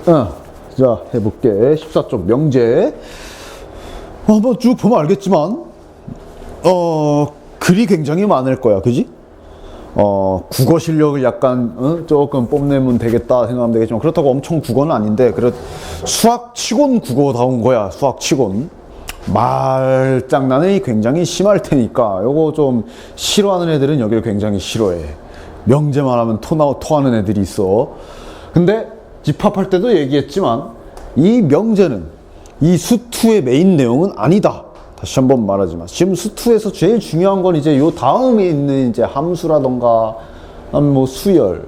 자, 해볼게. 14쪽 명제. 한번 쭉 보면 알겠지만, 글이 굉장히 많을 거야. 그지? 국어 실력을 약간, 조금 뽐내면 되겠다 생각하면 되겠지만, 그렇다고 엄청 국어는 아닌데, 수학 치곤 국어다운 거야. 수학 치곤. 말장난이 굉장히 심할 테니까, 요거 좀 싫어하는 애들은 여기를 굉장히 싫어해. 명제만 하면 토하는 애들이 있어. 근데, 집합할 때도 얘기했지만 이 명제는 이 수투의 메인 내용은 아니다. 다시 한번 말하지만 지금 수투에서 제일 중요한 건 이제 요 다음에 있는 이제 함수라던가 뭐 수열,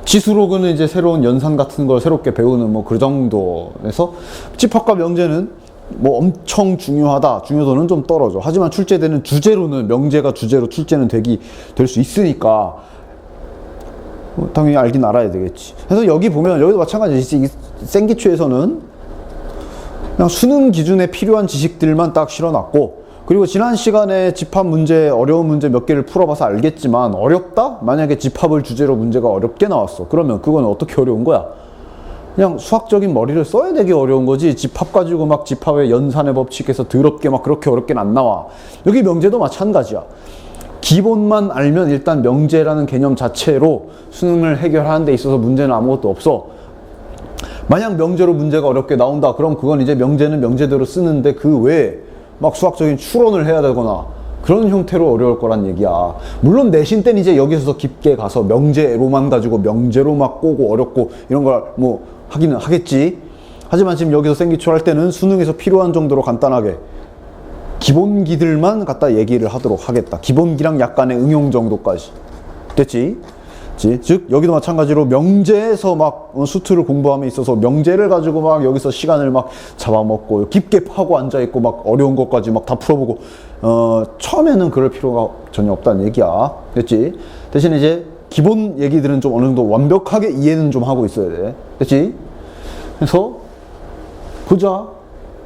지수록은 이제 새로운 연산 같은 걸 새롭게 배우는 뭐 그 정도에서 집합과 명제는 뭐 엄청 중요하다. 중요도는 좀 떨어져. 하지만 출제되는 주제로는 명제가 주제로 출제는 될 수 있으니까 당연히 알긴 알아야 되겠지. 그래서 여기 보면 여기도 마찬가지지. 생기초에서는 그냥 수능 기준에 필요한 지식들만 딱 실어놨고, 그리고 지난 시간에 집합 문제, 어려운 문제 몇 개를 풀어봐서 알겠지만 어렵다? 만약에 집합을 주제로 문제가 어렵게 나왔어. 그러면 그건 어떻게 어려운 거야? 그냥 수학적인 머리를 써야 되게 어려운 거지. 집합 가지고 막 집합의 연산의 법칙에서 더럽게 막 그렇게 어렵게는 안 나와. 여기 명제도 마찬가지야. 기본만 알면 일단 명제라는 개념 자체로 수능을 해결하는 데 있어서 문제는 아무것도 없어. 만약 명제로 문제가 어렵게 나온다. 그럼 그건 이제 명제는 명제대로 쓰는데 그 외에 막 수학적인 추론을 해야 되거나 그런 형태로 어려울 거란 얘기야. 물론 내신 때는 이제 여기서 깊게 가서 명제로만 가지고 명제로 막 꼬고 어렵고 이런 걸 뭐 하기는 하겠지. 하지만 지금 여기서 생기초 할 때는 수능에서 필요한 정도로 간단하게 기본기들만 갖다 얘기를 하도록 하겠다. 기본기랑 약간의 응용 정도까지. 됐지? 즉 여기도 마찬가지로 명제에서 막 수투를 공부함에 있어서 명제를 가지고 막 여기서 시간을 막 잡아먹고 깊게 파고 앉아있고 막 어려운 것까지 막 다 풀어보고 처음에는 그럴 필요가 전혀 없다는 얘기야. 됐지? 대신 이제 기본 얘기들은 좀 어느 정도 완벽하게 이해는 좀 하고 있어야 돼. 됐지? 그래서 보자.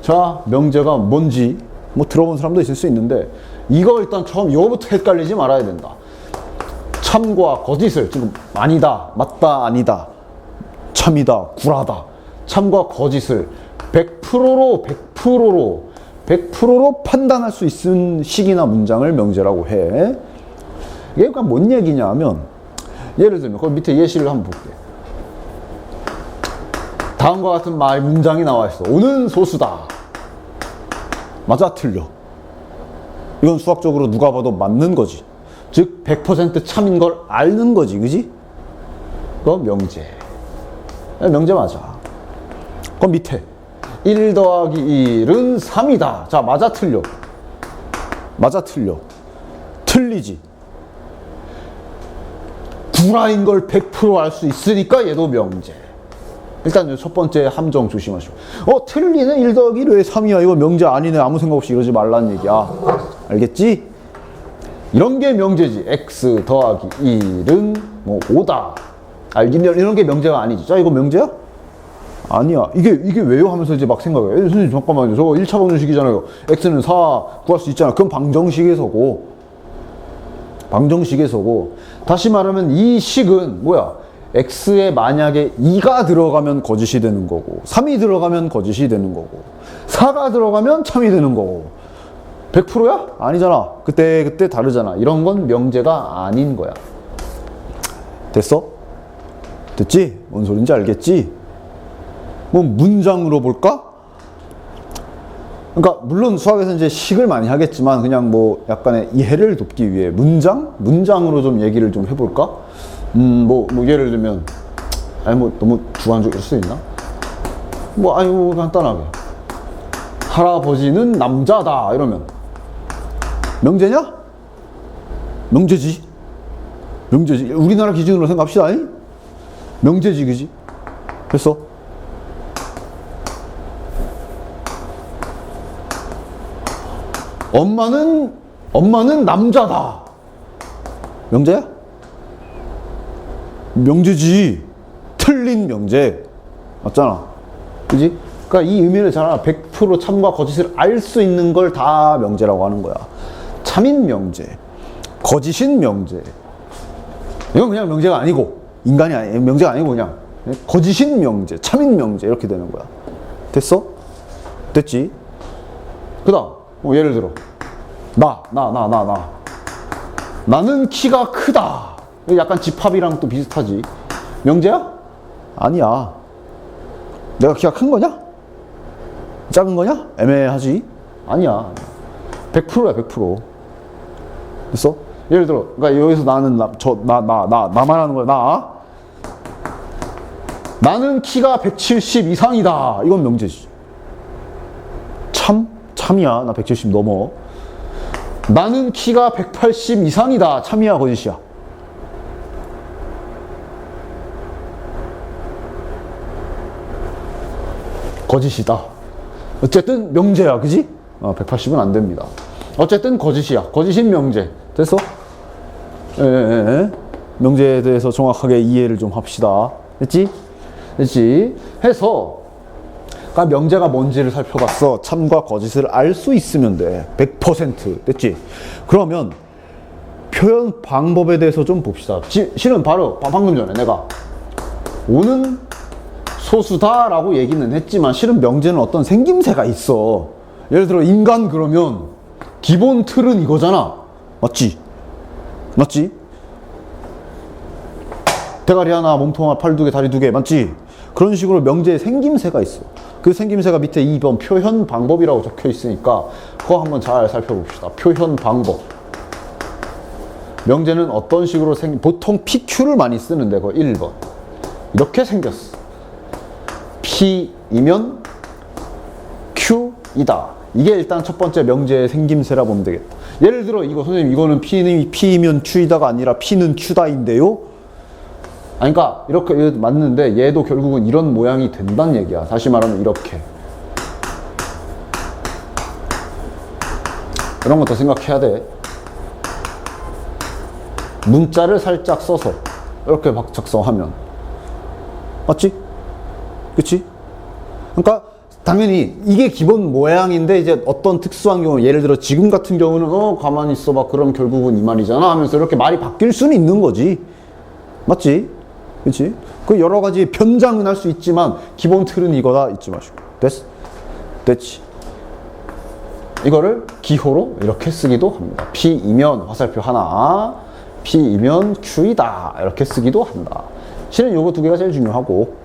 자, 명제가 뭔지 뭐 들어본 사람도 있을 수 있는데 이거 일단 처음 이거부터 헷갈리지 말아야 된다. 참과 거짓을 지금 아니다, 맞다, 아니다, 참이다, 구라다. 참과 거짓을 100%로 판단할 수 있는 식이나 문장을 명제라고 해. 이게 그러니까 뭔 얘기냐 하면 예를 들면 거기 밑에 예시를 한번 볼게. 다음과 같은 말 문장이 나와 있어. 오는 소수다. 맞아, 틀려. 이건 수학적으로 누가 봐도 맞는 거지. 즉 100% 참인 걸 아는 거지. 그지? 그건 명제. 명제 맞아. 그럼 밑에 1 더하기 1은 3이다. 자, 맞아, 틀려. 맞아, 틀려. 틀리지. 구라인 걸 100% 알 수 있으니까 얘도 명제. 일단 첫 번째 함정 조심하시고. 틀리네. 1 더하기 1 왜 3이야? 이거 명제 아니네. 아무 생각 없이 이러지 말라는 얘기야. 알겠지? 이런 게 명제지. x 더하기 1은 뭐 5다. 이런 게 명제가 아니지. 자, 이거 명제야? 아니야. 이게 왜요? 하면서 이제 막 생각해. 선생님, 잠깐만요. 저거 1차 방정식이잖아요. x는 4 구할 수 있잖아. 그럼 방정식에서고. 다시 말하면 이 식은 뭐야? x에 만약에 2가 들어가면 거짓이 되는 거고 3이 들어가면 거짓이 되는 거고 4가 들어가면 참이 되는 거고 100%야? 아니잖아. 그때 다르잖아. 이런 건 명제가 아닌 거야. 됐어? 됐지? 뭔 소린지 알겠지? 뭐 문장으로 볼까? 그러니까 물론 수학에서 이제 식을 많이 하겠지만 그냥 뭐 약간의 이해를 돕기 위해 문장으로 좀 얘기를 좀 해볼까? 뭐 예를 들면 뭐 너무 주관적일 수 있나? 뭐 간단하게 할아버지는 남자다 이러면 명제냐? 명제지. 우리나라 기준으로 생각합시다. 명제지. 그지? 됐어? 엄마는 남자다. 명제야? 명제지. 틀린 명제. 맞잖아. 그지? 그러니까 이 의미를 잘 알아. 100% 참과 거짓을 알 수 있는 걸 다 명제라고 하는 거야. 참인 명제, 거짓인 명제. 이건 그냥 명제가 아니고, 인간이 아니, 명제가 아니고 그냥 거짓인 명제, 참인 명제 이렇게 되는 거야. 됐어? 됐지? 그 다음 예를 들어 나는 키가 크다. 약간 집합이랑 또 비슷하지. 명제야? 아니야. 내가 키가 큰 거냐? 작은 거냐? 애매하지? 아니야. 100%야 100%. 됐어? 예를 들어 그러니까 여기서 나는 나만 하는 거야. 나는 키가 170 이상이다. 이건 명제지. 참이야. 나 170 넘어. 나는 키가 180 이상이다. 참이야 거짓이야? 거짓이다. 어쨌든 명제야. 그지? 180은 안 됩니다. 어쨌든 거짓이야. 거짓인 명제. 됐어? 명제에 대해서 정확하게 이해를 좀 합시다. 됐지? 해서 그러니까 명제가 뭔지를 살펴봤어. 참과 거짓을 알 수 있으면 돼. 100% 됐지? 그러면 표현 방법에 대해서 좀 봅시다. 실은 바로 방금 전에 내가 오는 소수다 라고 얘기는 했지만 실은 명제는 어떤 생김새가 있어. 예를 들어 인간 그러면 기본 틀은 이거잖아. 맞지? 대가리 하나, 몸통 하나, 팔 두 개, 다리 두 개. 맞지? 그런 식으로 명제의 생김새가 있어. 그 생김새가 밑에 2번 표현 방법이라고 적혀 있으니까 그거 한번 잘 살펴봅시다. 표현 방법. 명제는 어떤 식으로 보통 PQ를 많이 쓰는데 그거 1번. 이렇게 생겼어. P이면 Q이다. 이게 일단 첫 번째 명제의 생김새라 보면 되겠다. 예를 들어 이거 선생님 이거는 P이면 Q이다가 아니라 P는 Q다인데요? 아니 그러니까 이렇게 맞는데 얘도 결국은 이런 모양이 된다는 얘기야. 다시 말하면 이렇게. 이런 것도 생각해야 돼. 문자를 살짝 써서 이렇게 막 작성하면 맞지? 그치? 그러니까 당연히 이게 기본 모양인데 이제 어떤 특수한 경우 예를 들어 지금 같은 경우는 가만히 있어봐 그럼 결국은 이 말이잖아 하면서 이렇게 말이 바뀔 수는 있는 거지. 맞지? 그치? 그 여러 가지 변장은 할 수 있지만 기본 틀은 이거다 잊지 마시고. 됐지? 이거를 기호로 이렇게 쓰기도 합니다. P이면 화살표 하나, P이면 Q이다 이렇게 쓰기도 한다. 실은 요거 두 개가 제일 중요하고.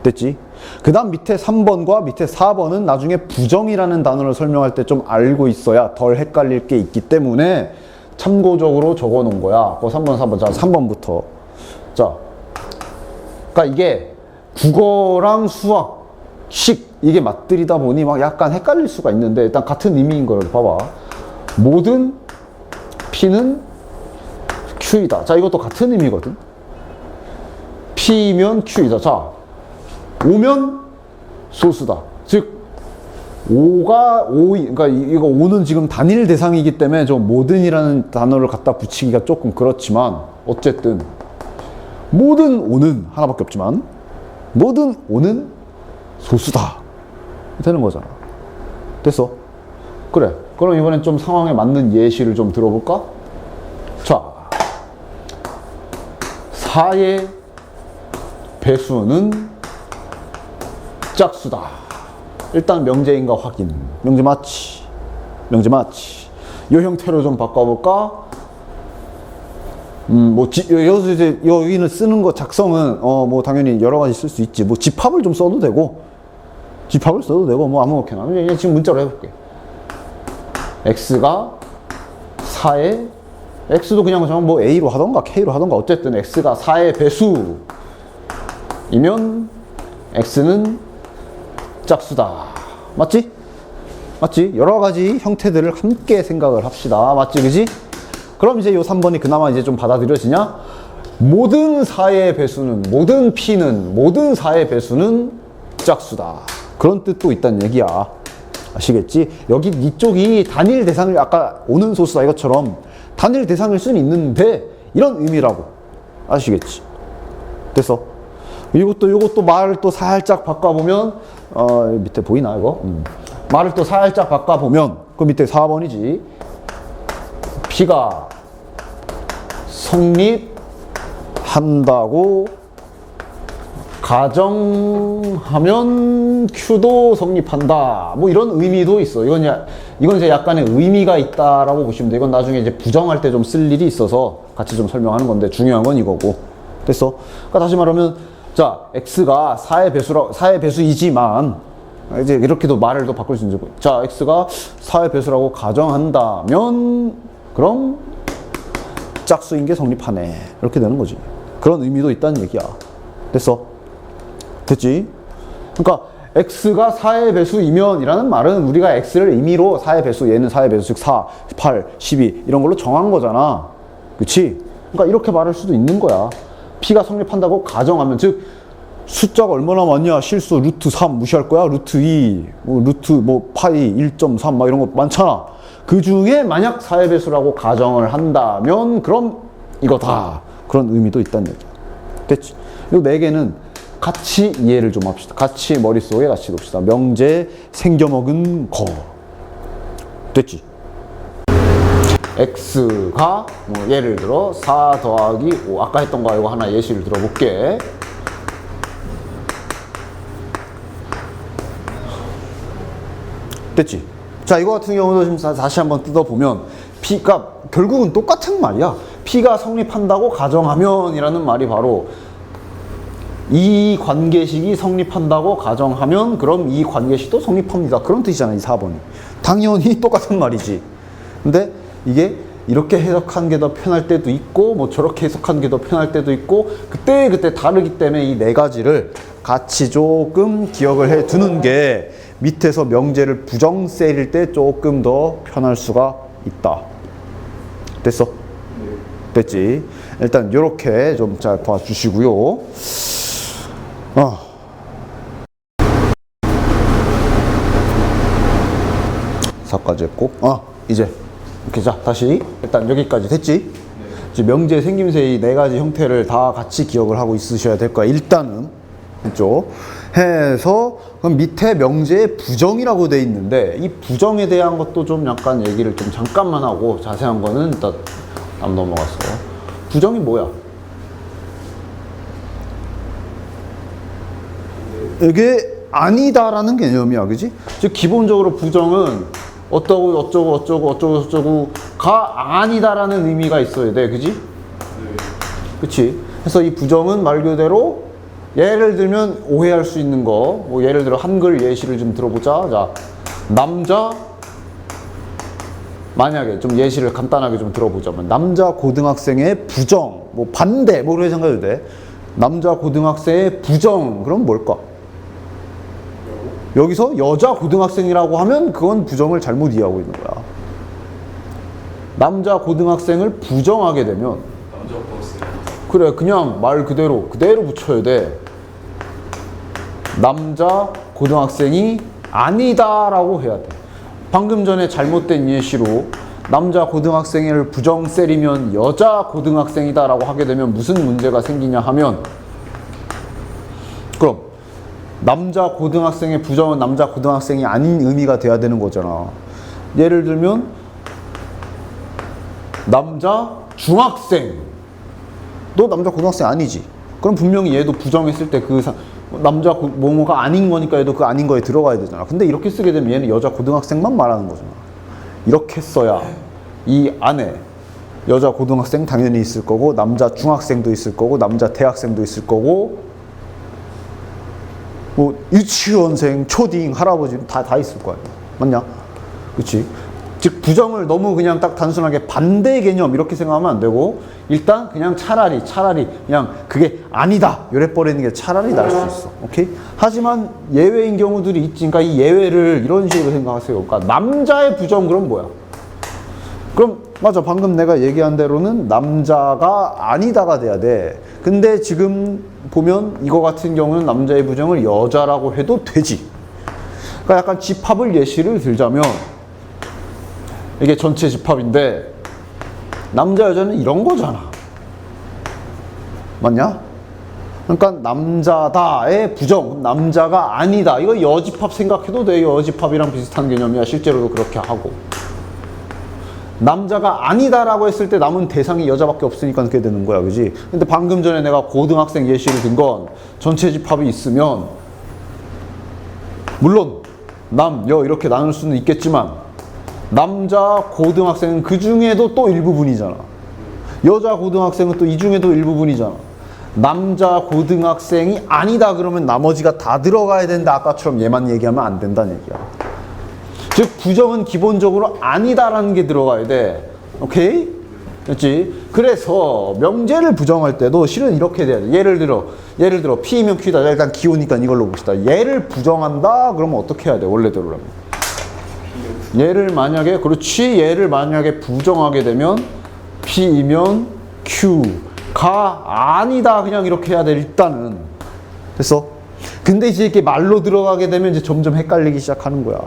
됐지? 그 다음 밑에 3번과 밑에 4번은 나중에 부정이라는 단어를 설명할 때 좀 알고 있어야 덜 헷갈릴 게 있기 때문에 참고적으로 적어 놓은 거야. 그 3번, 4번. 자, 3번부터. 자, 그러니까 이게 국어랑 수학, 식 이게 맞들이다 보니 막 약간 헷갈릴 수가 있는데 일단 같은 의미인 걸 봐봐. 모든 P는 Q이다. 자, 이것도 같은 의미거든. P면 Q이다. 자, 오면 소수다. 즉, 그러니까 이거 오는 지금 단일 대상이기 때문에 저 모든이라는 단어를 갖다 붙이기가 조금 그렇지만 어쨌든 모든 오는 하나밖에 없지만 모든 오는 소수다 되는 거잖아. 됐어? 그래. 그럼 이번엔 좀 상황에 맞는 예시를 좀 들어볼까? 자, 4의 배수는 짝수다. 일단 명제인가 확인. 명제 맞지? 이 형태로 좀 바꿔볼까? 여기서 이제 여기는 쓰는 거 작성은 뭐 당연히 여러 가지 쓸 수 있지. 뭐 집합을 좀 써도 되고, 뭐 아무렇게나. 그냥 지금 문자로 해볼게. x가 4의 x도 그냥 뭐 a로 하던가 k로 하던가 어쨌든 x가 4의 배수이면 x는 짝수다. 맞지? 여러 가지 형태들을 함께 생각을 합시다. 맞지? 그지? 그럼 이제 요 3번이 그나마 이제 좀 받아들여지냐? 모든 4의 배수는, 모든 P는, 모든 4의 배수는 짝수다. 그런 뜻도 있다는 얘기야. 아시겠지? 여기 이쪽이 단일 대상을 아까 오는 소수다 이것처럼 단일 대상일 수는 있는데 이런 의미라고. 아시겠지? 됐어? 요것도 말을 또 살짝 바꿔보면 밑에 보이나 이거? 말을 또 살짝 바꿔보면 그 밑에 4번이지. P가 성립한다고 가정하면 Q도 성립한다. 뭐 이런 의미도 있어. 이건 이제 약간의 의미가 있다라고 보시면 돼. 이건 나중에 이제 부정할 때 좀 쓸 일이 있어서 같이 좀 설명하는 건데 중요한 건 이거고. 됐어? 그러니까 다시 말하면 자, X가 4의 배수이지만 이제 이렇게도 말을 더 바꿀 수 있는 거고. 자, X가 4의 배수라고 가정한다면 그럼 짝수인 게 성립하네. 이렇게 되는 거지. 그런 의미도 있다는 얘기야. 됐어? 됐지? 그러니까 X가 4의 배수이면 이라는 말은 우리가 X를 임의로 4의 배수, 얘는 4의 배수, 즉 4, 8, 12 이런 걸로 정한 거잖아. 그치? 그러니까 이렇게 말할 수도 있는 거야. P가 성립한다고 가정하면, 즉 숫자가 얼마나 많냐? 실수 루트 3 무시할 거야? 루트 2, 루트 파이 1.3 막 이런 거 많잖아. 그 중에 만약 4의 배수라고 가정을 한다면 그럼 이거다. 그런 의미도 있다는 얘기야. 됐지? 이 4개는 같이 이해를 좀 합시다. 같이 머릿속에 같이 둡시다. 명제 생겨먹은 거. 됐지? X가 예를 들어 4 더하기 5 아까 했던 거 이거 하나 예시를 들어볼게. 됐지? 자, 이거 같은 경우도 지금 다시 한번 뜯어보면 P가 결국은 똑같은 말이야. P가 성립한다고 가정하면 이라는 말이 바로 이 관계식이 성립한다고 가정하면 그럼 이 관계식도 성립합니다. 그런 뜻이잖아, 이 4번이. 당연히 똑같은 말이지. 근데 이게 이렇게 해석한 게 더 편할 때도 있고 뭐 저렇게 해석한 게 더 편할 때도 있고 그때 다르기 때문에 이 4가지를 같이 조금 기억을 해 두는 게 밑에서 명제를 부정 셀일 때 조금 더 편할 수가 있다. 됐어? 됐지? 일단 요렇게 좀 잘 봐주시고요. 4까지 했고 이제 이렇게. 자, 다시 일단 여기까지 됐지? 이제 명제 생김새 이 4가지 형태를 다 같이 기억을 하고 있으셔야 될 거야. 일단은 그죠? 해서 그럼 밑에 명제에 부정이라고 돼 있는데 이 부정에 대한 것도 좀 약간 얘기를 좀 잠깐만 하고 자세한 거는 일단 넘어갔어. 부정이 뭐야? 이게 아니다라는 개념이야, 그지? 즉 기본적으로 부정은 어쩌고가 아니다라는 의미가 있어야 돼, 그지? 그치? 그래서 이 부정은 말 그대로 예를 들면 오해할 수 있는 거, 뭐 예를 들어 한글 예시를 좀 들어보자. 자, 남자, 만약에 좀 예시를 간단하게 좀 들어보자면 남자 고등학생의 부정, 뭐 반대, 뭐 그렇게 생각해도 돼. 남자 고등학생의 부정, 그럼 뭘까? 여기서 여자 고등학생이라고 하면 그건 부정을 잘못 이해하고 있는 거야. 남자 고등학생을 부정하게 되면 그래, 그냥 말 그대로 붙여야 돼. 남자 고등학생이 아니다라고 해야 돼. 방금 전에 잘못된 예시로 남자 고등학생을 부정 셀이면 여자 고등학생이다라고 하게 되면 무슨 문제가 생기냐 하면 그럼 남자 고등학생의 부정은 남자 고등학생이 아닌 의미가 돼야 되는 거잖아. 예를 들면 남자 중학생, 너 남자 고등학생 아니지? 그럼 분명히 얘도 부정했을 때 그 남자 뭐뭐가 아닌 거니까 얘도 그 아닌 거에 들어가야 되잖아. 근데 이렇게 쓰게 되면 얘는 여자 고등학생만 말하는 거잖아. 이렇게 써야 이 안에 여자 고등학생 당연히 있을 거고 남자 중학생도 있을 거고 남자 대학생도 있을 거고 뭐 유치원생, 초딩, 할아버지 다 있을 거야. 맞냐? 그치? 즉 부정을 너무 그냥 딱 단순하게 반대 개념 이렇게 생각하면 안 되고 일단 그냥 차라리 그냥 그게 아니다 이래 버리는 게 차라리 나을 수 있어. 오케이? 하지만 예외인 경우들이 있지. 그러니까 이 예외를 이런 식으로 생각하세요. 그러니까 남자의 부정 그럼 뭐야? 그럼 맞아, 방금 내가 얘기한 대로는 남자가 아니다가 돼야 돼. 근데 지금 보면 이거 같은 경우는 남자의 부정을 여자라고 해도 되지. 그러니까 약간 집합을 예시를 들자면 이게 전체 집합인데 남자 여자는 이런 거잖아. 맞냐? 그러니까 남자다의 부정, 남자가 아니다. 이거 여집합 생각해도 돼. 여집합이랑 비슷한 개념이야. 실제로도 그렇게 하고. 남자가 아니다라고 했을 때 남은 대상이 여자밖에 없으니까 그렇게 되는 거야, 그지? 근데 방금 전에 내가 고등학생 예시를 든 건 전체 집합이 있으면 물론 남, 여 이렇게 나눌 수는 있겠지만 남자 고등학생은 그 중에도 또 일부분이잖아. 여자 고등학생은 또 이 중에도 일부분이잖아. 남자 고등학생이 아니다 그러면 나머지가 다 들어가야 된다. 아까처럼 얘만 얘기하면 안 된다는 얘기야. 즉 부정은 기본적으로 아니다라는 게 들어가야 돼. 오케이? 그렇지? 그래서 명제를 부정할 때도 실은 이렇게 돼야 돼. 예를 들어 P이면 Q다. 일단 기호니까 이걸로 봅시다. 얘를 부정한다 그러면 어떻게 해야 돼? 원래대로라면. 얘를 만약에 부정하게 되면 P이면 Q가 아니다 그냥 이렇게 해야 돼. 일단은. 됐어? 근데 이제 이렇게 말로 들어가게 되면 이제 점점 헷갈리기 시작하는 거야.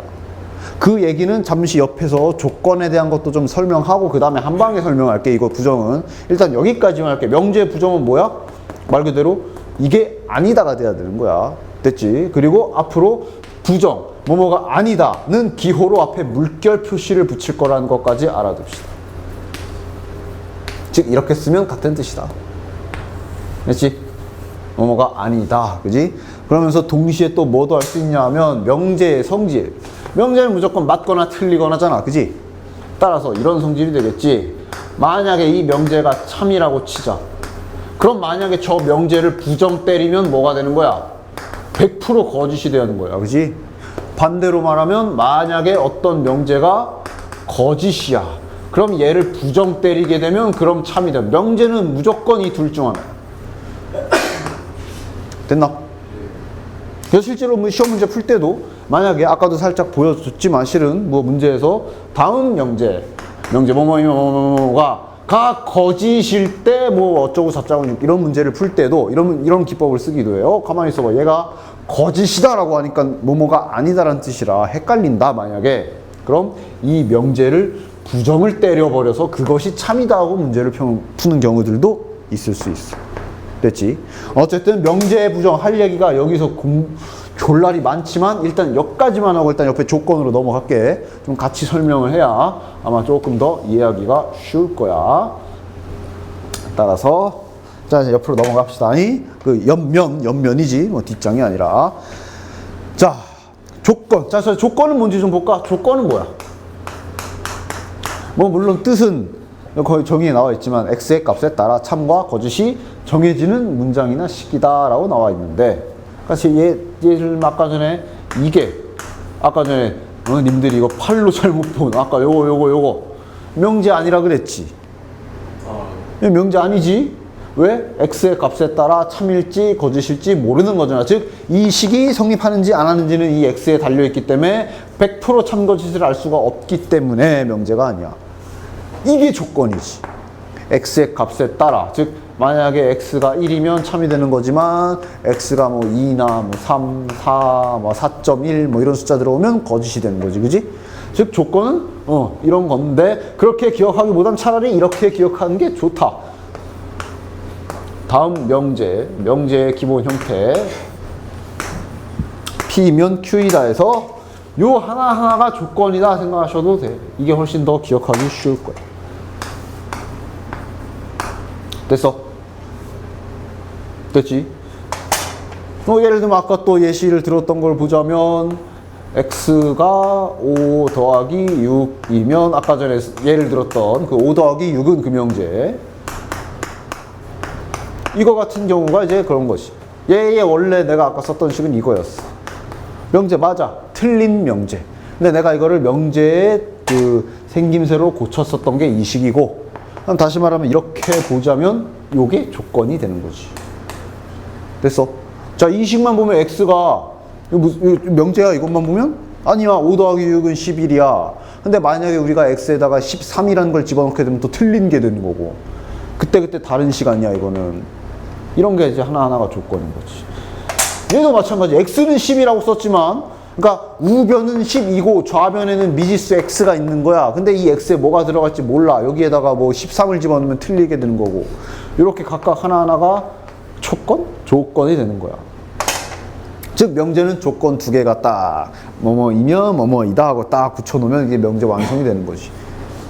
그 얘기는 잠시 옆에서 조건에 대한 것도 좀 설명하고 그 다음에 한 방에 설명할게. 이거 부정은 일단 여기까지만 할게. 명제 부정은 뭐야? 말 그대로 이게 아니다가 돼야 되는 거야. 됐지? 그리고 앞으로 부정 뭐뭐가 아니다는 기호로 앞에 물결 표시를 붙일 거라는 것까지 알아둡시다. 즉 이렇게 쓰면 같은 뜻이다. 그렇지? 뭐뭐가 아니다. 그지? 그러면서 동시에 또 뭐도 할 수 있냐 하면 명제의 성질. 명제는 무조건 맞거나 틀리거나잖아. 그지? 따라서 이런 성질이 되겠지. 만약에 이 명제가 참이라고 치자. 그럼 만약에 저 명제를 부정 때리면 뭐가 되는 거야? 100% 거짓이 되는 거야. 그지? 반대로 말하면 만약에 어떤 명제가 거짓이야. 그럼 얘를 부정 때리게 되면 그럼 참이 돼. 명제는 무조건 이 둘 중 하나야. 됐나? 그래서 실제로 시험 문제 풀 때도 만약에 아까도 살짝 보여줬지만 실은 뭐 문제에서 다음 명제 뭐뭐가 거짓일 때 뭐 어쩌고 저쩌고 이런 문제를 풀 때도 이런 기법을 쓰기도 해요. 가만히 있어봐. 얘가 거짓이다라고 하니까 뭐뭐가 아니다라는 뜻이라 헷갈린다 만약에. 그럼 이 명제를 부정을 때려버려서 그것이 참이다 하고 문제를 푸는 경우들도 있을 수 있어. 됐지? 어쨌든 명제 부정 할 얘기가 여기서 졸라리 많지만 일단 여기까지만 하고 일단 옆에 조건으로 넘어갈게. 좀 같이 설명을 해야 아마 조금 더 이해하기가 쉬울 거야. 따라서 자 이제 옆으로 넘어갑시다. 그 옆면이지 뭐 뒷장이 아니라. 자 조건. 자 조건은 뭔지 좀 볼까? 조건은 뭐야? 뭐 물론 뜻은 거의 정의에 나와 있지만 x의 값에 따라 참과 거짓이 정해지는 문장이나 식이다라고 나와 있는데, 같이 얘를 아까 전에 아까 전에 님들이 이거 팔로 잘못 본 아까 요거 명제 아니라 그랬지. 명제 아니지. 왜? x의 값에 따라 참일지 거짓일지 모르는 거잖아. 즉 이 식이 성립하는지 안 하는지는 이 x에 달려있기 때문에 100% 참 거짓을 알 수가 없기 때문에 명제가 아니야. 이게 조건이지. x의 값에 따라. 즉 만약에 x가 1이면 참이 되는 거지만 x가 뭐 2나 뭐 3, 4, 뭐 4.1 뭐 이런 숫자 들어오면 거짓이 되는 거지. 그지? 즉 조건은 이런 건데 그렇게 기억하기보단 차라리 이렇게 기억하는 게 좋다. 다음 명제의 기본 형태 P면 Q이다 해서 요 하나하나가 조건이다 생각하셔도 돼. 이게 훨씬 더 기억하기 쉬울 거야. 됐어? 됐지? 예를 들면 아까 또 예시를 들었던 걸 보자면 x가 5 더하기 6이면 아까 전에 예를 들었던 그 5 더하기 6은 그 명제. 이거 같은 경우가 이제 그런 것이. 얘의 원래 내가 아까 썼던 식은 이거였어. 명제 맞아. 틀린 명제. 근데 내가 이거를 명제의 그 생김새로 고쳤었던 게 이 식이고, 그럼 다시 말하면 이렇게 보자면 요게 조건이 되는 거지. 됐어? 자, 이 식만 보면 x가 명제야 이것만 보면? 아니야. 5 더하기 6은 11이야. 근데 만약에 우리가 x에다가 13이라는 걸 집어넣게 되면 또 틀린 게 되는 거고. 그때 다른 시간이야 이거는. 이런 게 이제 하나하나가 조건인 거지. 얘도 마찬가지. x는 10이라고 썼지만 그러니까 우변은 10이고 좌변에는 미지수 x가 있는 거야. 근데 이 x에 뭐가 들어갈지 몰라. 여기에다가 뭐 13을 집어넣으면 틀리게 되는 거고. 이렇게 각각 하나하나가 조건이 되는 거야. 즉 명제는 조건 두 개가 딱 뭐뭐이면 뭐뭐이다 하고 딱 붙여놓으면 이게 명제 완성이 되는 거지.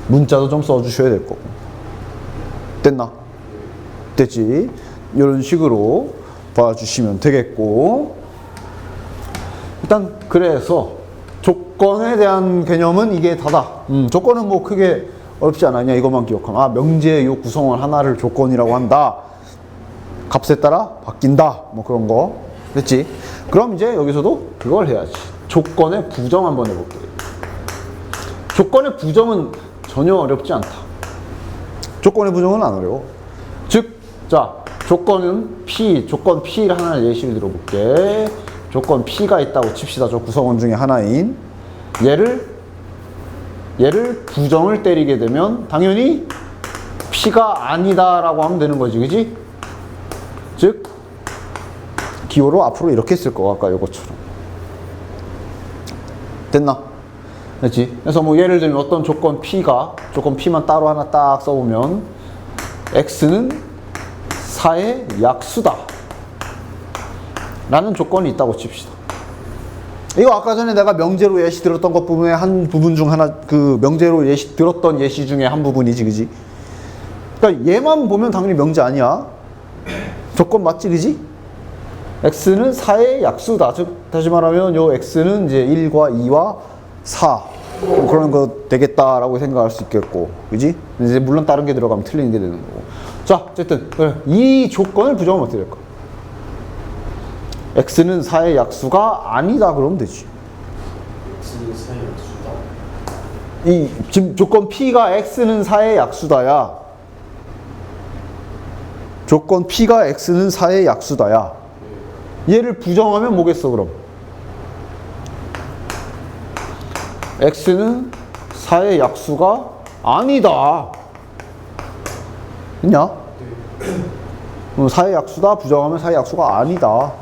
문자도 좀 써주셔야 될 거고. 됐나? 됐지? 이런 식으로 봐주시면 되겠고, 일단 그래서 조건에 대한 개념은 이게 다다. 조건은 뭐 크게 어렵지 않았냐, 이것만 기억하면. 아, 명제의 요 구성원 하나를 조건이라고 한다. 값에 따라 바뀐다. 뭐 그런 거. 됐지? 그럼 이제 여기서도 그걸 해야지. 조건의 부정 한번 해볼게요. 조건의 부정은 전혀 어렵지 않다. 조건의 부정은 안 어려워. 즉, 자, 조건은 P, 조건 P를 하나 예시를 들어볼게. 조건 P가 있다고 칩시다. 저 구성원 중에 하나인. 얘를 부정을 때리게 되면 당연히 P가 아니다라고 하면 되는 거지, 그지? 즉, 기호로 앞으로 이렇게 쓸 거, 아까 요것처럼. 됐나? 됐지? 그래서 뭐 예를 들면 어떤 조건 P만 따로 하나 딱 써보면 X는 4의 약수다 라는 조건이 있다고 칩시다. 이거 아까 전에 내가 명제로 예시 들었던 것 부분의 한 부분 중 하나, 그 명제로 예시 들었던 예시 중에 한 부분이지, 그지? 그러니까 얘만 보면 당연히 명제 아니야. 조건 맞지, 그지? X는 4의 약수다. 즉, 다시 말하면 요 X는 이제 1과 2와 4. 뭐 그런 거 되겠다라고 생각할 수 있겠고, 그지? 이제 물론 다른 게 들어가면 틀리는 게 되는 거고. 자, 어쨌든 그래. 이 조건을 부정하면 어떻게 될까? X는 4의 약수가 아니다 그러면 되지. X는 4의 약수다. 이 지금 조건 P가 X는 4의 약수다야. 조건 P가 X는 4의 약수다야. 얘를 부정하면 뭐겠어 그럼? X는 4의 약수가 아니다. 됐냐? 4의 약수다 부정하면 4의 약수가 아니다.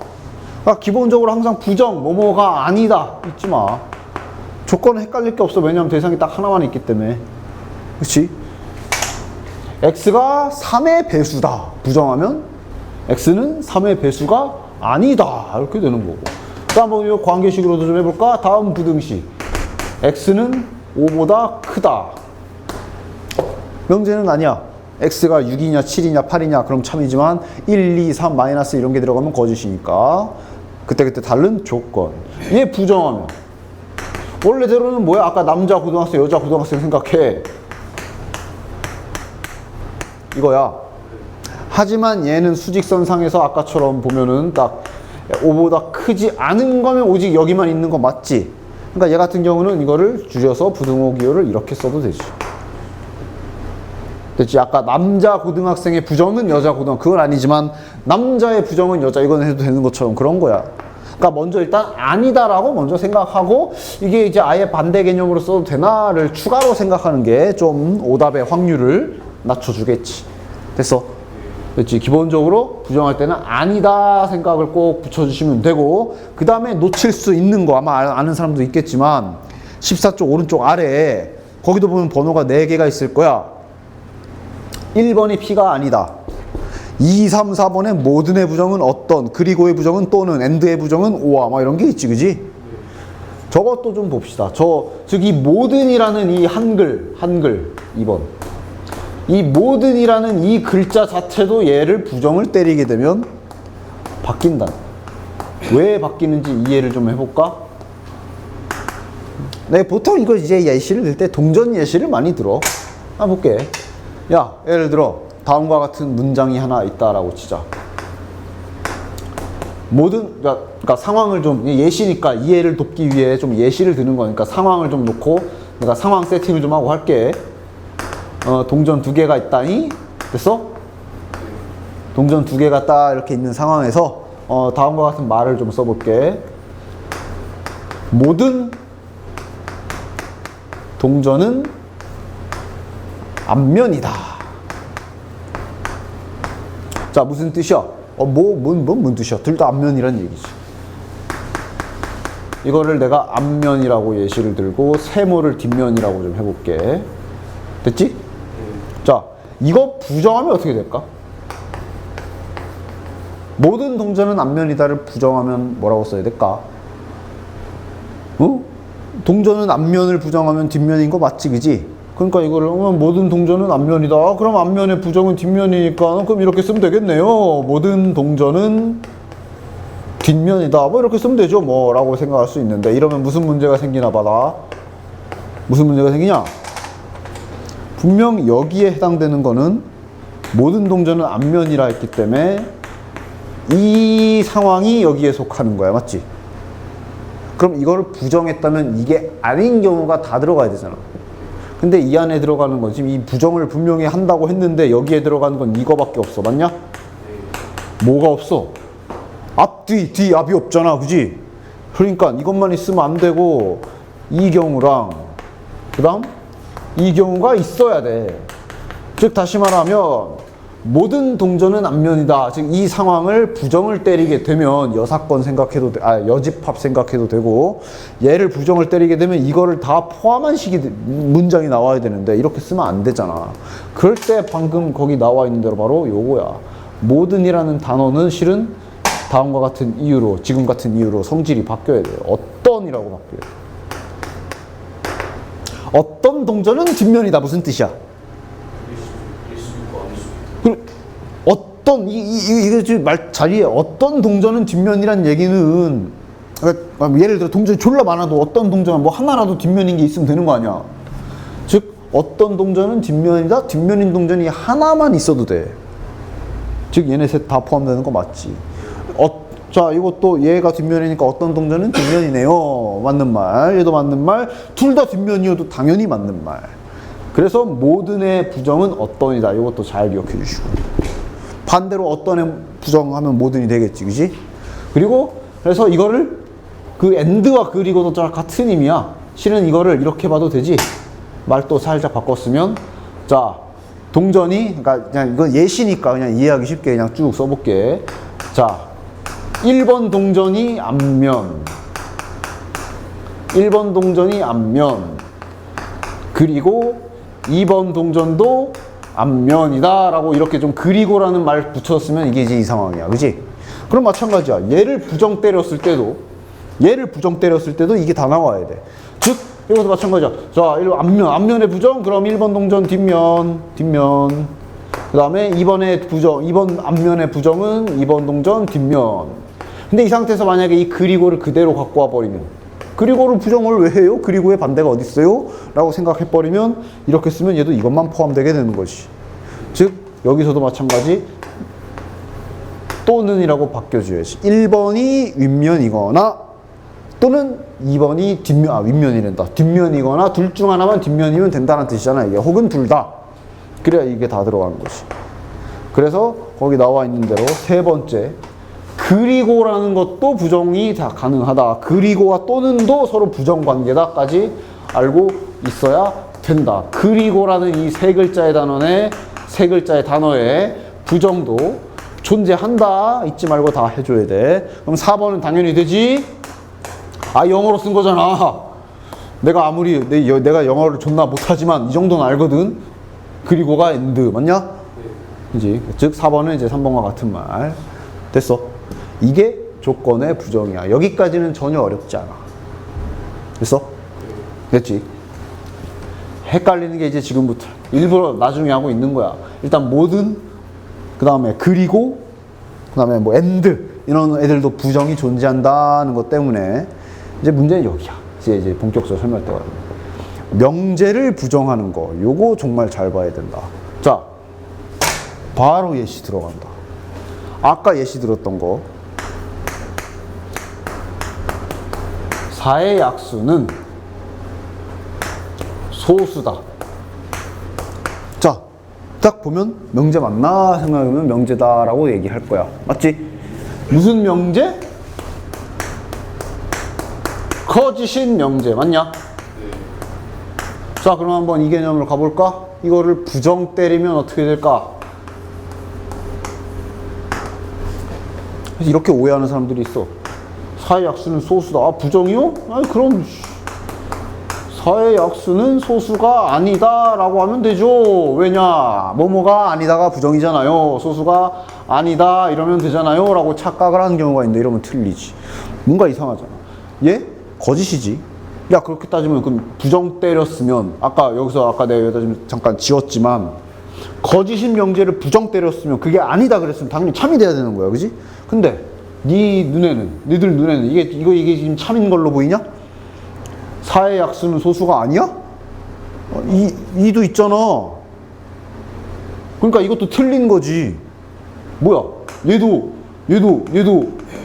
그러니까 기본적으로 항상 부정, 뭐뭐가 아니다 잊지 마. 조건은 헷갈릴 게 없어. 왜냐하면 대상이 딱 하나만 있기 때문에. 그렇지? X가 3의 배수다 부정하면 X는 3의 배수가 아니다 이렇게 되는 거고. 자, 한번 이 관계식으로도 좀 해볼까? 다음 부등식 X는 5보다 크다. 명제는 아니야. X가 6이냐 7이냐 8이냐 그럼 참이지만 1, 2, 3, 마이너스 이런 게 들어가면 거짓이니까 그때그때 다른 조건. 얘 부정하면 원래대로는 뭐야? 아까 남자 고등학생 여자 고등학생 생각해 이거야. 하지만 얘는 수직선상에서 아까처럼 보면은 딱 5보다 크지 않은 거면 오직 여기만 있는 거 맞지? 그러니까 얘 같은 경우는 이거를 줄여서 부등호 기호를 이렇게 써도 되지. 됐지? 아까 남자 고등학생의 부정은 여자 고등학생 그건 아니지만 남자의 부정은 여자 이건 해도 되는 것처럼 그런 거야. 그러니까 먼저 일단 아니다라고 먼저 생각하고 이게 이제 아예 반대 개념으로 써도 되나를 추가로 생각하는 게 좀 오답의 확률을 낮춰주겠지. 됐어? 그렇지? 기본적으로 부정할 때는 아니다 생각을 꼭 붙여주시면 되고 그 다음에 놓칠 수 있는 거 아마 아는 사람도 있겠지만 14쪽 오른쪽 아래에 거기도 보면 번호가 4개가 있을 거야. 1번이 P가 아니다. 2, 3, 4번의 모든의 부정은 어떤, 그리고의 부정은 또는, 앤드의 부정은 오와 막 이런 게 있지, 그지? 저것도 좀 봅시다. 즉 이 모든이라는 이 한글 2번. 이 모든이라는 이 글자 자체도 얘를 부정을 때리게 되면 바뀐다. 왜 바뀌는지 이해를 좀 해볼까? 네, 보통 이거 이제 예시를 들 때 동전 예시를 많이 들어. 볼게. 야, 예를 들어 다음과 같은 문장이 하나 있다라고 치자. 그러니까 상황을 좀 예시니까 이해를 돕기 위해 좀 예시를 드는 거니까 상황을 좀 놓고 내가 상황 세팅을 좀 하고 할게. 동전 2개가 있다니 됐어? 동전 2개가 딱 이렇게 있는 상황에서 다음과 같은 말을 좀 써볼게. 모든 동전은 앞면이다. 자, 무슨 뜻이야? 뭔 뜻이야? 둘 다 앞면이란 얘기지. 이거를 내가 앞면이라고 예시를 들고 세모를 뒷면이라고 좀 해볼게. 됐지? 자, 이거 부정하면 어떻게 될까? 모든 동전은 앞면이다를 부정하면 뭐라고 써야 될까? 동전은 앞면을 부정하면 뒷면인 거 맞지, 그지? 그러니까 이거를 모든 동전은 앞면이다. 그럼 앞면의 부정은 뒷면이니까 그럼 이렇게 쓰면 되겠네요. 모든 동전은 뒷면이다. 뭐 이렇게 쓰면 되죠. 뭐 라고 생각할 수 있는데 이러면 무슨 문제가 생기나 봐라. 무슨 문제가 생기냐? 분명 여기에 해당되는 거는 모든 동전은 앞면이라 했기 때문에 이 상황이 여기에 속하는 거야. 맞지? 그럼 이거를 부정했다면 이게 아닌 경우가 다 들어가야 되잖아. 근데 이 안에 들어가는 건 지금 이 부정을 분명히 한다고 했는데 여기에 들어가는 건 이거밖에 없어. 맞냐? 뭐가 없어? 앞, 뒤, 앞이 없잖아. 그지? 그러니까 이것만 있으면 안 되고 이 경우랑 그 다음 이 경우가 있어야 돼. 즉 다시 말하면 모든 동전은 앞면이다. 즉 이 상황을 부정을 때리게 되면 여사건 생각해도 여집합 생각해도 되고 얘를 부정을 때리게 되면 이거를 다 포함한 문장이 나와야 되는데 이렇게 쓰면 안 되잖아. 그럴 때 방금 거기 나와 있는 대로 바로 요거야. 모든이라는 단어는 실은 다음과 같은 이유로 지금 같은 이유로 성질이 바뀌어야 돼요. 어떤이라고 바뀌어야 돼. 어떤 동전은 뒷면이다. 무슨 뜻이야? 어떤 이게 지금 말 자리에 어떤 동전은 뒷면이란 얘기는 그러니까 예를 들어 동전이 졸라 많아도 어떤 동전은 뭐 하나라도 뒷면인 게 있으면 되는 거 아니야. 즉 어떤 동전은 뒷면이다. 뒷면인 동전이 하나만 있어도 돼. 즉 얘네 셋 다 포함되는 거 맞지. 자 이것도 얘가 뒷면이니까 어떤 동전은 뒷면이네요. 맞는 말. 얘도 맞는 말. 둘 다 뒷면이어도 당연히 맞는 말. 그래서 모든의 부정은 어떤이다. 이것도 잘 기억해 주시고. 반대로 어떤의 부정하면 모든이 되겠지. 그지? 그리고 그래서 이거를 그 and와 그리고도 같은 의미야. 실은 이거를 이렇게 봐도 되지. 말 또 살짝 바꿨으면 자 동전이 그러니까 그냥 이건 예시니까 그냥 이해하기 쉽게 그냥 쭉 써볼게. 자 1번 동전이 앞면 1번 동전이 앞면 그리고 2번 동전도 앞면이다 라고 이렇게 좀 그리고라는 말 붙였으면 이게 이제 이 상황이야. 그지? 그럼 마찬가지야. 얘를 부정 때렸을 때도 이게 다 나와야 돼. 즉 이것도 마찬가지야. 자 앞면의 부정 그럼 1번 동전 뒷면 그 다음에 2번 앞면의 부정은 2번 동전 뒷면. 근데 이 상태에서 만약에 이 그리고를 그대로 갖고 와 버리면 그리고를 부정을 왜 해요? 그리고의 반대가 어디 있어요? 라고 생각해 버리면 이렇게 쓰면 얘도 이것만 포함되게 되는 것이. 즉 여기서도 마찬가지 또는 이라고 바뀌어줘야지. 1번이 윗면이거나 또는 2번이 윗면이란다. 뒷면이거나 둘 중 하나만 뒷면이면 된다는 뜻이잖아. 이게 혹은 둘 다. 그래야 이게 다 들어가는 것이. 그래서 거기 나와 있는 대로 세 번째 그리고라는 것도 부정이 다 가능하다. 그리고와 또는도 서로 부정 관계다까지 알고 있어야 된다. 그리고라는 이 세 글자의 단어에 부정도 존재한다. 잊지 말고 다 해줘야 돼. 그럼 4번은 당연히 되지. 영어로 쓴 거잖아. 내가 아무리 내가 영어를 존나 못하지만 이 정도는 알거든. 그리고가 and 맞냐? 그지? 즉 4번은 이제 3번과 같은 말. 됐어. 이게 조건의 부정이야. 여기까지는 전혀 어렵지 않아. 됐어? 됐지? 헷갈리는 게 이제 지금부터 일부러 나중에 하고 있는 거야. 일단 모든 그 다음에 그리고 그 다음에 뭐 and 이런 애들도 부정이 존재한다는 것 때문에 이제 문제는 여기야. 이제 본격적으로 설명할 때가 명제를 부정하는 거 요거 정말 잘 봐야 된다. 자 바로 예시 들어간다. 아까 예시 들었던 거 4의 약수는 소수다. 자, 딱 보면 명제 맞나 생각하면 명제다라고 얘기할 거야. 맞지? 무슨 명제? 거짓인 명제 맞냐? 자, 그럼 한번 이 개념으로 가볼까? 이거를 부정 때리면 어떻게 될까? 이렇게 오해하는 사람들이 있어. 사의 약수는 소수다. 부정이요? 아니 그럼 사의 약수는 소수가 아니다 라고 하면 되죠. 왜냐? 뭐뭐가 아니다가 부정이잖아요. 소수가 아니다 이러면 되잖아요 라고 착각을 하는 경우가 있는데 이러면 틀리지. 뭔가 이상하잖아. 얘 거짓이지. 야, 그렇게 따지면 그럼 부정 때렸으면 아까 여기서 아까 내가 여기다 좀 잠깐 지웠지만 거짓인 명제를 부정 때렸으면 그게 아니다 그랬으면 당연히 참이 돼야 되는 거야, 그지? 근데 니들 눈에는 이게 지금 참인 걸로 보이냐? 사의 약수는 소수가 아니야? 이도 있잖아. 그러니까 이것도 틀린 거지. 뭐야? 얘도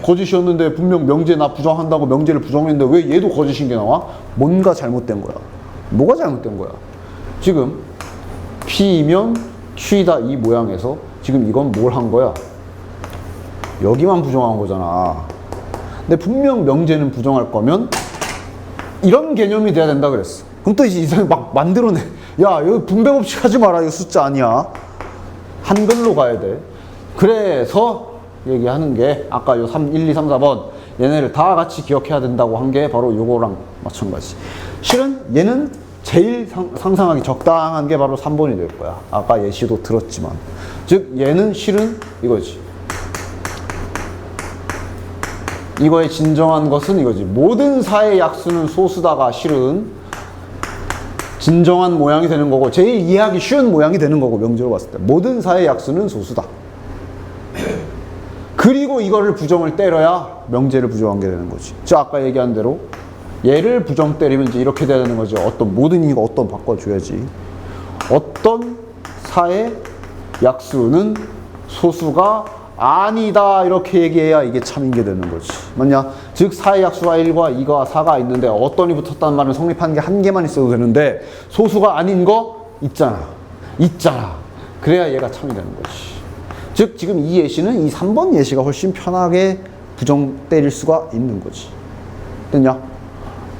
거짓이었는데 분명 명제 나 부정한다고 명제를 부정했는데 왜 얘도 거짓인 게 나와? 뭔가 잘못된 거야. 뭐가 잘못된 거야? 지금 P이면 Q이다 이 모양에서 지금 이건 뭘 한 거야? 여기만 부정한 거잖아. 근데 분명 명제는 부정할 거면 이런 개념이 돼야 된다 그랬어. 그럼 또 이제 이상하게 막 만들어내. 야, 여기 분배 법칙 하지 마라. 이거 숫자 아니야. 한글로 가야 돼. 그래서 얘기하는 게 아까 요 1, 2, 3, 4번 얘네를 다 같이 기억해야 된다고 한 게 바로 요거랑 마찬가지. 실은 얘는 제일 상상하기 적당한 게 바로 3번이 될 거야. 아까 예시도 들었지만. 즉 얘는 실은 이거지. 이거의 진정한 것은 이거지. 모든 사의 약수는 소수다가 실은 진정한 모양이 되는 거고 제일 이해하기 쉬운 모양이 되는 거고 명제로 봤을 때 모든 사의 약수는 소수다. 그리고 이거를 부정을 때려야 명제를 부정한 게 되는 거지. 자, 아까 얘기한 대로 얘를 부정 때리면 이제 이렇게 돼야 되는 거죠. 어떤 모든이니까 어떤 바꿔줘야지. 어떤 사의 약수는 소수가 아니다 이렇게 얘기해야 이게 참인 게 되는 거지. 맞냐? 즉 사의 약수가 1과 2과 4가 있는데 어떤이 붙었다는 말은 성립하는 게 한 개만 있어도 되는데 소수가 아닌 거 있잖아. 그래야 얘가 참이 되는 거지. 즉 지금 이 예시는 이 3번 예시가 훨씬 편하게 부정 때릴 수가 있는 거지. 됐냐?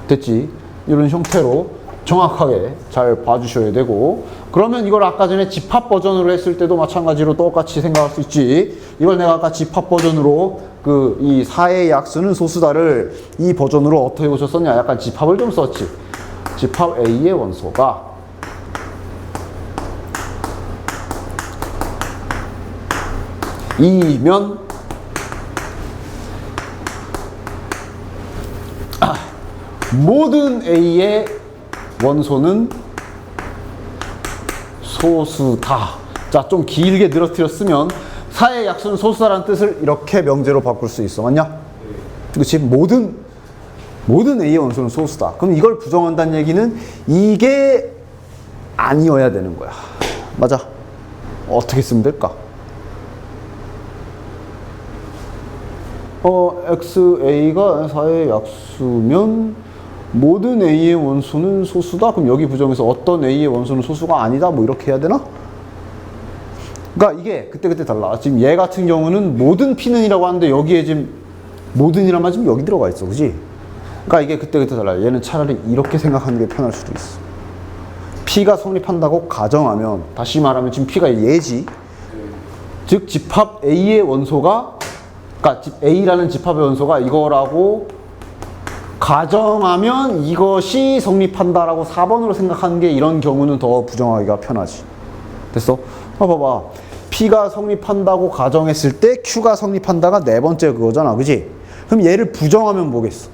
됐지? 이런 형태로 정확하게 잘 봐주셔야 되고 그러면 이걸 아까 전에 집합 버전으로 했을 때도 마찬가지로 똑같이 생각할 수 있지. 이걸 내가 아까 집합 버전으로 이 사의 약수는 소수다를 이 버전으로 어떻게 고쳤었냐? 약간 집합을 좀 썼지. 집합 A의 원소가 이면 모든 A의 원소는 소수다. 자, 좀 길게 늘어뜨렸으면 사의 약수는 소수다라는 뜻을 이렇게 명제로 바꿀 수 있어. 맞냐? 그렇지? 모든 A의 원소는 소수다. 그럼 이걸 부정한다는 얘기는 이게 아니어야 되는 거야. 맞아? 어떻게 쓰면 될까? XA가 사의 약수면 모든 A의 원소는 소수다? 그럼 여기 부정해서 어떤 A의 원소는 소수가 아니다? 뭐 이렇게 해야 되나? 그러니까 이게 그때 달라. 지금 얘 같은 경우는 모든 P는이라고 하는데 여기에 지금 모든이란 말 지금 여기 들어가 있어. 그지? 그러니까 이게 그때 달라. 얘는 차라리 이렇게 생각하는 게 편할 수도 있어. P가 성립한다고 가정하면 다시 말하면 지금 P가 얘지. 즉 집합 A의 원소가 그러니까 A라는 집합의 원소가 이거라고 가정하면 이것이 성립한다라고 4번으로 생각하는 게 이런 경우는 더 부정하기가 편하지. 됐어? 봐봐. P가 성립한다고 가정했을 때 Q가 성립한다가 네 번째 그거잖아. 그지? 그럼 얘를 부정하면 뭐겠어?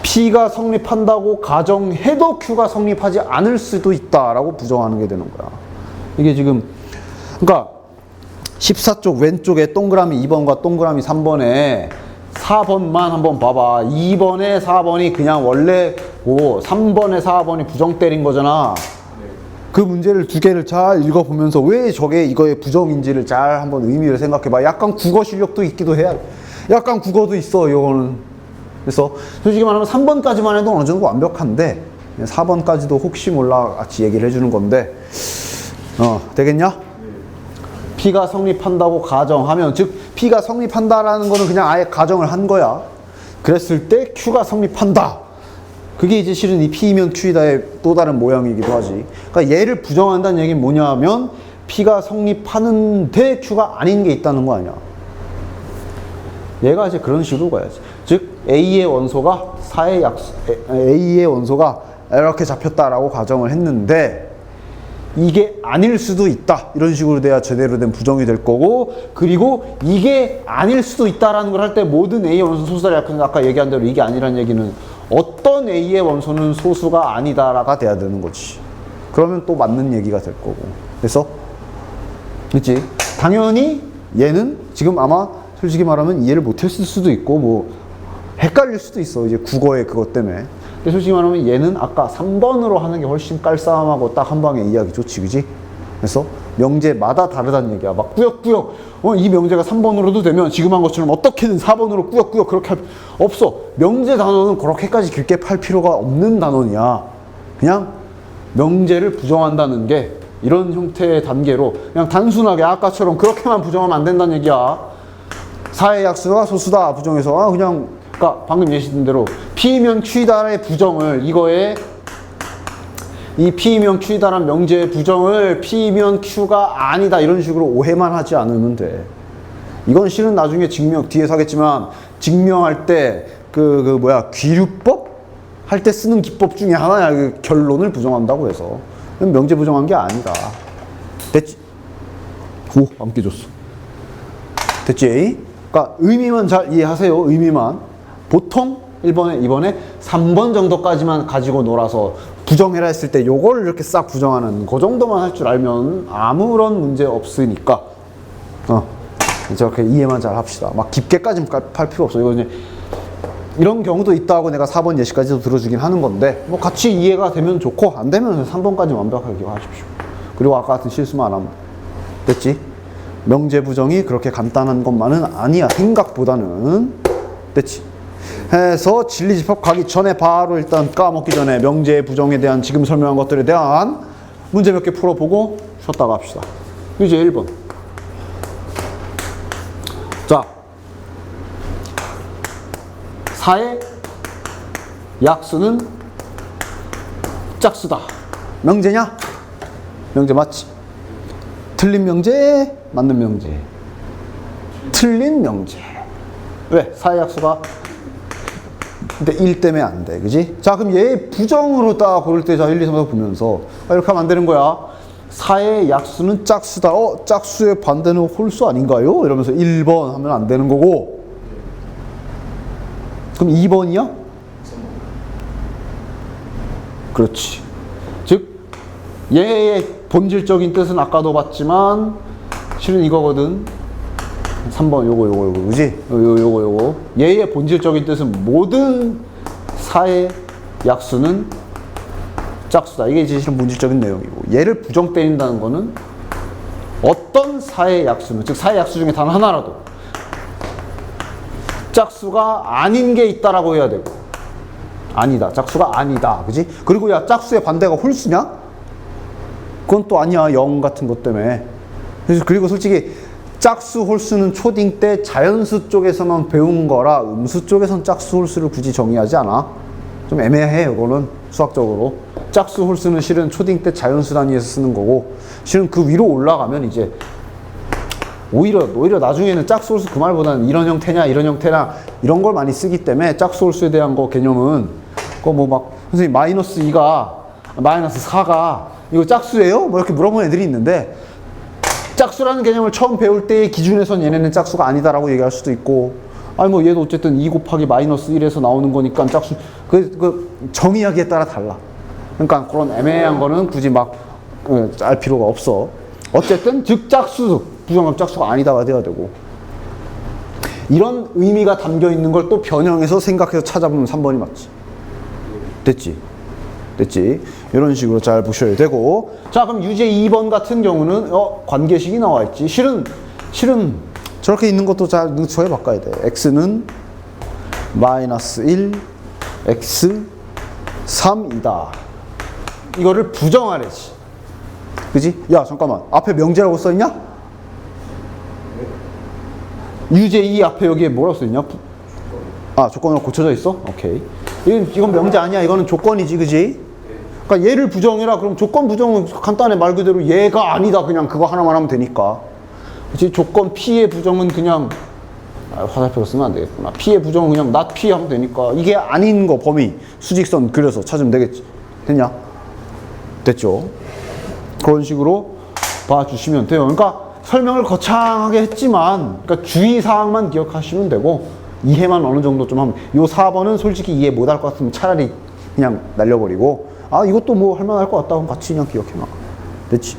P가 성립한다고 가정해도 Q가 성립하지 않을 수도 있다라고 부정하는 게 되는 거야. 이게 지금 그러니까 14쪽 왼쪽에 동그라미 2번과 동그라미 3번에 4번만 한번 봐봐. 2번에 4번이 그냥 원래고 3번에 4번이 부정 때린 거잖아. 그 문제를 두 개를 잘 읽어보면서 왜 저게 이거의 부정인지를 잘 한번 의미를 생각해봐. 약간 국어 실력도 있기도 해야 약간 국어도 있어 이거는. 그래서 솔직히 말하면 3번까지만 해도 어느 정도 완벽한데 4번까지도 혹시 몰라 같이 얘기를 해주는 건데 되겠냐? P가 성립한다고 가정하면 즉 P가 성립한다라는 거는 그냥 아예 가정을 한 거야. 그랬을 때 Q가 성립한다. 그게 이제 실은 이 P이면 Q이다의 또 다른 모양이기도 하지. 그러니까 얘를 부정한다는 얘기는 뭐냐면 P가 성립하는데 Q가 아닌 게 있다는 거 아니야. 얘가 이제 그런 식으로 가야지. 즉 A의 원소가 A의 원소가 이렇게 잡혔다라고 가정을 했는데 이게 아닐 수도 있다. 이런 식으로 돼야 제대로 된 부정이 될 거고 그리고 이게 아닐 수도 있다라는 걸 할 때 모든 A의 원소 소수다를 약간 아까 얘기한 대로 이게 아니라는 얘기는 어떤 A의 원소는 소수가 아니다라가 돼야 되는 거지. 그러면 또 맞는 얘기가 될 거고. 그래서 그치? 당연히 얘는 지금 아마 솔직히 말하면 이해를 못했을 수도 있고 뭐 헷갈릴 수도 있어. 이제 국어의 그것 때문에. 근데 솔직히 말하면 얘는 아까 3번으로 하는 게 훨씬 깔쌈하고 딱 한 방에 이해하기 좋지, 그지? 그래서 명제마다 다르다는 얘기야. 막 꾸역꾸역 이 명제가 3번으로도 되면 지금 한 것처럼 어떻게든 4번으로 꾸역꾸역 그렇게 할 없어. 명제 단원은 그렇게까지 길게 팔 필요가 없는 단원이야. 그냥 명제를 부정한다는 게 이런 형태의 단계로 그냥 단순하게 아까처럼 그렇게만 부정하면 안 된다는 얘기야. 사의 약수가 소수다 부정해서 그냥 그러니까 방금 예시든 대로 P면 Q다의 부정을 이거에 이 P면 Q다란 명제의 부정을 P면 Q가 아니다 이런 식으로 오해만 하지 않으면 돼. 이건 실은 나중에 증명 뒤에서 하겠지만 증명할 때 그 귀류법 할 때 쓰는 기법 중에 하나야. 그 결론을 부정한다고 해서 명제 부정한 게 아니다. 됐지? 오, 안 깨졌어. 됐지? 그러니까 의미만 잘 이해하세요. 의미만. 보통 1번에 2번에 3번 정도까지만 가지고 놀아서 부정해라 했을 때 요걸 이렇게 싹 부정하는 그 정도만 할 줄 알면 아무런 문제 없으니까 저렇게 이해만 잘 합시다. 막 깊게까지는 팔 필요 없어. 이거 이제 이런 경우도 있다고 내가 4번 예시까지도 들어주긴 하는 건데 뭐 같이 이해가 되면 좋고 안 되면 3번까지 완벽하게 기억하십시오. 그리고 아까 같은 실수만 안 하면 됐지? 명제 부정이 그렇게 간단한 것만은 아니야. 생각보다는. 됐지? 해서 진리집합 가기 전에 바로 일단 까먹기 전에 명제 부정에 대한 지금 설명한 것들에 대한 문제 몇 개 풀어보고 쉬었다가 합시다. 이제 1번. 자, 사의 약수는 짝수다. 명제냐? 명제 맞지? 틀린 명제, 맞는 명제. 틀린 명제. 왜? 사의 약수가 근데 1 때문에 안 돼. 그지? 자, 그럼 얘 부정으로 딱 고를 때 자, 1, 2, 3, 4 보면서 이렇게 하면 안 되는 거야. 사의 약수는 짝수다. 짝수의 반대는 홀수 아닌가요? 이러면서 1번 하면 안 되는 거고. 그럼 2번이야? 그렇지. 즉 얘의 본질적인 뜻은 아까도 봤지만 실은 이거거든. 3번 요거 그지? 요거 얘의 본질적인 뜻은 모든 사의 약수는 짝수다. 이게 이제 실은 본질적인 내용이고 얘를 부정 때린다는 거는 어떤 사의 약수는 즉 사의 약수 중에 단 하나라도 짝수가 아닌 게 있다라고 해야 되고 아니다. 짝수가 아니다. 그지? 그리고 야 짝수의 반대가 홀수냐? 그건 또 아니야. 0 같은 것 때문에. 그리고 솔직히 짝수 홀수는 초딩 때 자연수 쪽에서만 배운 거라 음수 쪽에선 짝수 홀수를 굳이 정의하지 않아. 좀 애매해. 이거는 수학적으로. 짝수 홀수는 실은 초딩 때 자연수 단위에서 쓰는 거고 실은 그 위로 올라가면 이제 오히려 나중에는 짝수 홀수 그 말보다는 이런 형태냐 이런 걸 많이 쓰기 때문에 짝수 홀수에 대한 거 개념은 그거 뭐 막 선생님 마이너스 2가 마이너스 4가 이거 짝수예요? 뭐 이렇게 물어보는 애들이 있는데 짝수라는 개념을 처음 배울 때의 기준에선 얘네는 짝수가 아니다라고 얘기할 수도 있고 아니 뭐 얘도 어쨌든 2 곱하기 마이너스 1에서 나오는 거니까 짝수 그 정의하기에 따라 달라. 그러니까 그런 애매한 거는 굳이 막 알 필요가 없어. 어쨌든 즉 짝수 부정합 짝수가 아니다가 돼야 되고 이런 의미가 담겨 있는 걸 또 변형해서 생각해서 찾아보면 3번이 맞지. 됐지? 이런 식으로 잘 보셔야 되고 자 그럼 유제 2번 같은 경우는 관계식이 나와 있지. 실은 저렇게 있는 것도 잘 능처에 바꿔야 돼. x는 마이너스 1 x 3이다. 이거를 부정하래지. 그지? 야 잠깐만 앞에 명제라고 써있냐? 유제 2 앞에 여기에 뭐라고 써있냐? 조건으로 고쳐져 있어? 오케이. 이건 명제 아니야. 이거는 조건이지. 그지? 그러니까 얘를 부정해라. 그럼 조건 부정은 간단해. 말 그대로 얘가 아니다. 그냥 그거 하나만 하면 되니까. 그치? 조건 P의 부정은 그냥 화살표로 쓰면 안 되겠구나. P의 부정은 그냥 not P 하면 되니까 이게 아닌 거 범위 수직선 그려서 찾으면 되겠지. 됐냐? 됐죠? 그런 식으로 봐주시면 돼요. 그러니까 설명을 거창하게 했지만 그러니까 주의사항만 기억하시면 되고 이해만 어느 정도 좀 하면, 요 4번은 솔직히 이해 못 할 것 같으면 차라리 그냥 날려버리고, 아, 이것도 뭐 할만할 것 같다. 그럼 같이 그냥 기억해놔. 됐지?